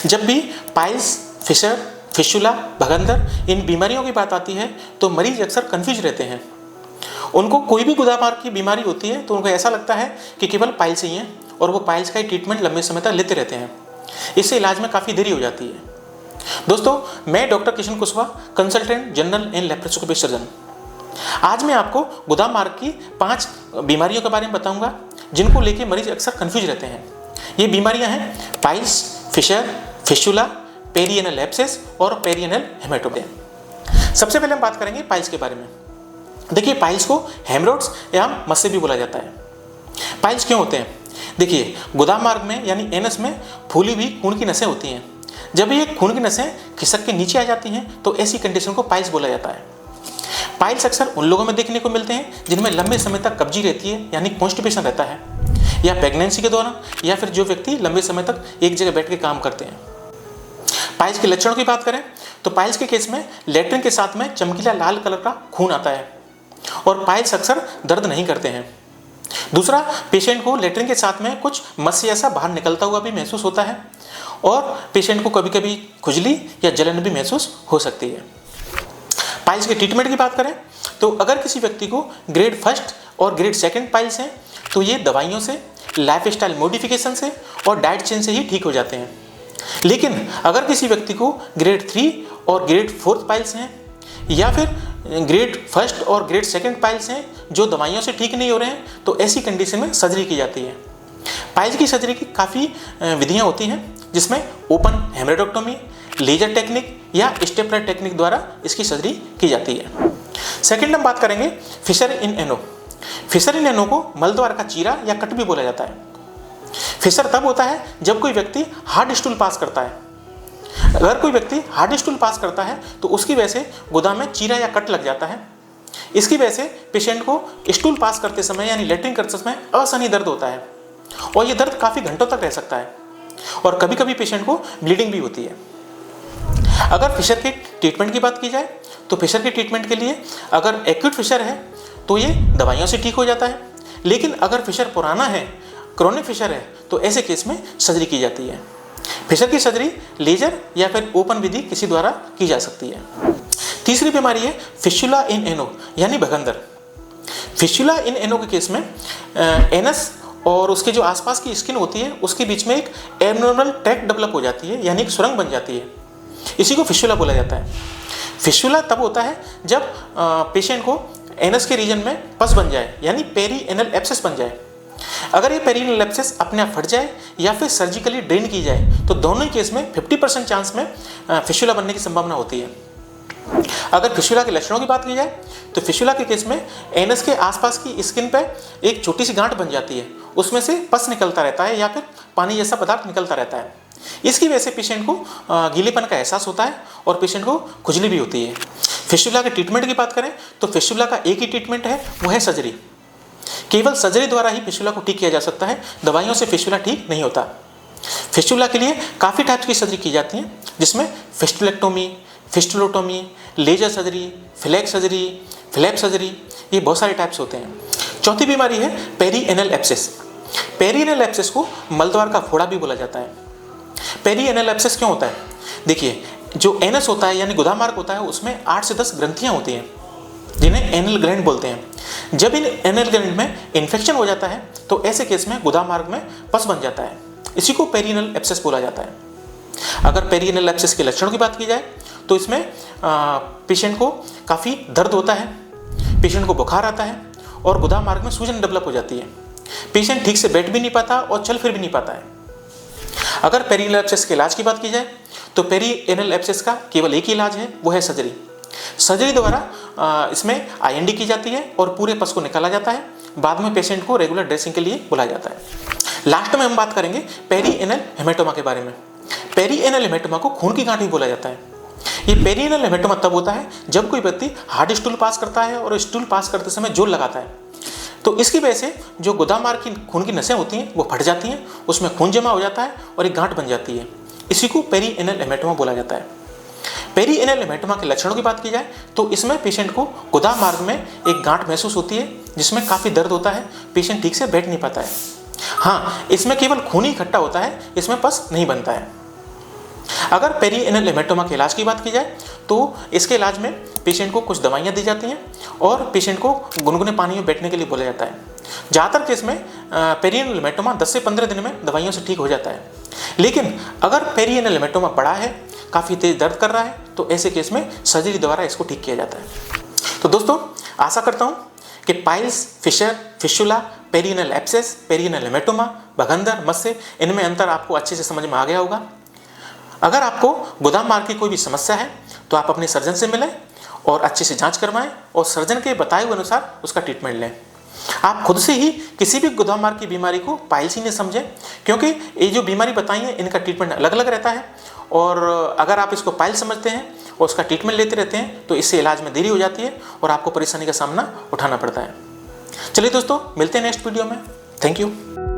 जब भी piles, fissure, fistula, भगंदर इन बीमारियों की बात आती है तो मरीज अक्सर कंफ्यूज रहते हैं। उनको कोई भी गुदामार्ग की बीमारी होती है तो उनको ऐसा लगता है कि केवल पाइल्स ही हैं और वो पाइल्स का ही ट्रीटमेंट लंबे समय तक लेते रहते हैं। इससे इलाज में काफ़ी देरी हो जाती है। दोस्तों, मैं doctor Kishan Kushwaha, consultant general and laparoscopic surgeon. आज मैं आपको गुदामार्ग की 5 बीमारियों के बारे में बताऊंगा जिनको लेके मरीज अक्सर कंफ्यूज रहते हैं। ये बीमारियां हैं piles, fissure, fistula, perianal abscess और पेरिएनल हेमेटोमा। सबसे पहले हम बात करेंगे पाइल्स के बारे में। देखिए, पाइल्स को हेमरोड्स या मस्से भी बोला जाता है। पाइल्स क्यों होते हैं? देखिए, गुदामार्ग में यानी एनस में फूली हुई खून की नसें होती हैं। जब ये खून की नसें खिसक के नीचे आ जाती हैं तो ऐसी कंडीशन को पाइल्स बोला जाता है। पाइल्स अक्सर उन लोगों में देखने को मिलते हैं जिनमें लंबे समय तक कब्जी रहती है यानी कॉन्स्टिपेशन रहता है, या प्रेगनेंसी के दौरान, या फिर जो व्यक्ति लंबे समय तक एक जगह बैठ के काम करते हैं। पाइल्स के लक्षणों की बात करें तो पाइल्स के केस में लैट्रिन के साथ में चमकीला लाल कलर का खून आता है और पाइल्स अक्सर दर्द नहीं करते हैं। दूसरा, पेशेंट को लैट्रिन के साथ में कुछ मस्से जैसा बाहर निकलता हुआ भी महसूस होता है और पेशेंट को कभी कभी खुजली या जलन भी महसूस हो सकती है। पाइल्स के ट्रीटमेंट की बात करें तो अगर किसी व्यक्ति को ग्रेड 1 और ग्रेड 2 पाइल्स हैं तो ये दवाइयों से, लाइफस्टाइल मॉडिफिकेशन से और डाइट चेंज से ही ठीक हो जाते हैं। लेकिन अगर किसी व्यक्ति को ग्रेड 3 और ग्रेड 4 पाइल्स हैं या फिर ग्रेड 1 और ग्रेड 2 पाइल्स हैं जो दवाइयों से ठीक नहीं हो रहे हैं तो ऐसी कंडीशन में सर्जरी की जाती है। पाइल्स की सर्जरी की काफ़ी विधियां होती हैं जिसमें ओपन हेमरेक्टोमी, लेजर टेक्निक या स्टेपलर टेक्निक द्वारा इसकी सर्जरी की जाती है। सेकंड हम बात करेंगे फिशर इन एनो। फिशर इन एनो को मलद्वार का चीरा या कट भी बोला जाता है। फिशर तब होता है जब कोई व्यक्ति हार्ड स्टूल पास करता है। अगर कोई व्यक्ति हार्ड स्टूल पास करता है तो उसकी वजह से गुदा में चीरा या कट लग जाता है। इसकी वजह से पेशेंट को स्टूल पास करते समय यानी लैट्रिन करते समय असहनीय दर्द होता है और ये दर्द काफ़ी घंटों तक रह सकता है और कभी कभी पेशेंट को ब्लीडिंग भी होती है। अगर फिशर के ट्रीटमेंट की बात की जाए तो फिशर के ट्रीटमेंट के लिए अगर एक्यूट फिशर है तो ये दवाइयों से ठीक हो जाता है, लेकिन अगर फिशर पुराना है, क्रोनिक फिशर है, तो ऐसे केस में सर्जरी की जाती है। फिशर की सर्जरी लेजर या फिर ओपन विधि किसी द्वारा की जा सकती है। तीसरी बीमारी है फिस्टुला इन एनो यानी भगंदर। फिस्टुला इन एनो के केस में एनस और उसके जो आसपास की स्किन होती है उसके बीच में एक एबनॉर्मल ट्रैक डेवलप हो जाती है यानी एक सुरंग बन जाती है। इसी को फिस्टुला बोला जाता है। फिस्टुला तब होता है जब पेशेंट को एनस के रीजन में पस बन जाए यानी पेरीएनल एब्सेस बन जाए। अगर ये पेरिनेल एब्सेस अपने आप फट जाए या फिर सर्जिकली ड्रेन की जाए तो दोनों ही केस में 50% चांस में फिस्टुला बनने की संभावना होती है। अगर फिस्टुला के लक्षणों की बात की जाए तो फिस्टुला के केस में एनस के आसपास की स्किन पर एक छोटी सी गांठ बन जाती है, उसमें से पस निकलता रहता है या फिर पानी जैसा पदार्थ निकलता रहता है। इसकी वजह से पेशेंट को गीलेपन का एहसास होता है और पेशेंट को खुजली भी होती है। फिस्टुला के ट्रीटमेंट की बात करें तो फिस्टुला का एक ही ट्रीटमेंट है, वो है सर्जरी। केवल सर्जरी द्वारा ही फिस्टुला को ठीक किया जा सकता है, दवाइयों से फिस्टुला ठीक नहीं होता। फिस्टुला के लिए काफ़ी टाइप्स की सर्जरी की जाती है जिसमें fistulectomy, fistulotomy, laser surgery, flap surgery, flap surgery, ये बहुत सारे टाइप्स होते हैं। चौथी बीमारी है पेरीएनल एब्सेस। पेरीएनल एब्सेस को मलद्वार का फोड़ा भी बोला जाता है। पेरीएनल एब्सेस क्यों होता है? देखिए, जो एनस होता है यानी गुदामार्ग होता है उसमें 8 से 10 ग्रंथियाँ होती हैं जिन्हें एनल ग्लैंड बोलते हैं। जब इन एनल ग्लैंड में इन्फेक्शन हो जाता है तो ऐसे केस में गुदामार्ग में पस बन जाता है, इसी को पेरिनेल एब्सेस बोला जाता है। अगर पेरिनेल एब्सेस के लक्षणों की बात की जाए तो इसमें पेशेंट को काफ़ी दर्द होता है, पेशेंट को बुखार आता है और गुदामार्ग में सूजन डेवलप हो जाती है। पेशेंट ठीक से बैठ भी नहीं पाता और चल फिर भी नहीं पाता है। अगर पेरिनेल एब्सेस के इलाज की बात की जाए तो पेरिनेल एब्सेस का केवल एक ही इलाज है, वो है सर्जरी। सर्जरी द्वारा इसमें आईएनडी की जाती है और पूरे पस को निकाला जाता है। बाद में पेशेंट को रेगुलर ड्रेसिंग के लिए बुलाया जाता है। लास्ट में हम बात करेंगे पेरीएनल हेमेटोमा के बारे में। पेरीएनल हेमेटोमा को खून की गांठ भी बोला जाता है। ये पेरीएनल हेमेटोमा तब होता है जब कोई व्यक्ति हार्ड स्टूल पास करता है और स्टूल पास करते समय जोर लगाता है, तो इसकी वजह से जो गुदामार्ग की खून की नसें होती हैं वो फट जाती हैं, उसमें खून जमा हो जाता है और एक गांठ बन जाती है। इसी को पेरीएनल हेमेटोमा बोला जाता है। पेरीएनल हेमेटोमा के लक्षणों की बात की जाए तो इसमें पेशेंट को गुदामार्ग में एक गांठ महसूस होती है जिसमें काफ़ी दर्द होता है, पेशेंट ठीक से बैठ नहीं पाता है। हाँ, इसमें केवल खून ही इकट्ठा होता है, इसमें पस नहीं बनता है। अगर पेरिएनल हेमेटोमा के इलाज की बात की जाए तो इसके इलाज में पेशेंट को कुछ दवाइयाँ दी जाती हैं और पेशेंट को गुनगुने पानी में बैठने के लिए बोला जाता है। ज़्यादातर केस में पेरिएनल हेमेटोमा 10 से 15 दिन में दवाइयों से ठीक हो जाता है। लेकिन अगर पेरिएनल हेमेटोमा बड़ा है, काफ़ी तेज दर्द कर रहा है, तो ऐसे केस में सर्जरी द्वारा इसको ठीक किया जाता है। तो दोस्तों, आशा करता हूँ कि piles, fissure, fistula, perianal abscess, perianal haematoma, भगंदर, मस्से, इनमें अंतर आपको अच्छे से समझ में आ गया होगा। अगर आपको गोदाम मार्ग की कोई भी समस्या है तो आप अपने सर्जन से मिलें और अच्छे से जांच करवाएं और सर्जन के बताए हुए अनुसार उसका ट्रीटमेंट लें। आप खुद से ही किसी भी गोदाम मार्ग की बीमारी को पाइल्स ही नहीं समझें, क्योंकि ये जो बीमारी बताई है इनका ट्रीटमेंट अलग अलग रहता है। और अगर आप इसको पाइल्स समझते हैं और उसका ट्रीटमेंट लेते रहते हैं तो इससे इलाज में देरी हो जाती है और आपको परेशानी का सामना उठाना पड़ता है। चलिए दोस्तों, मिलते हैं नेक्स्ट वीडियो में। Thank you.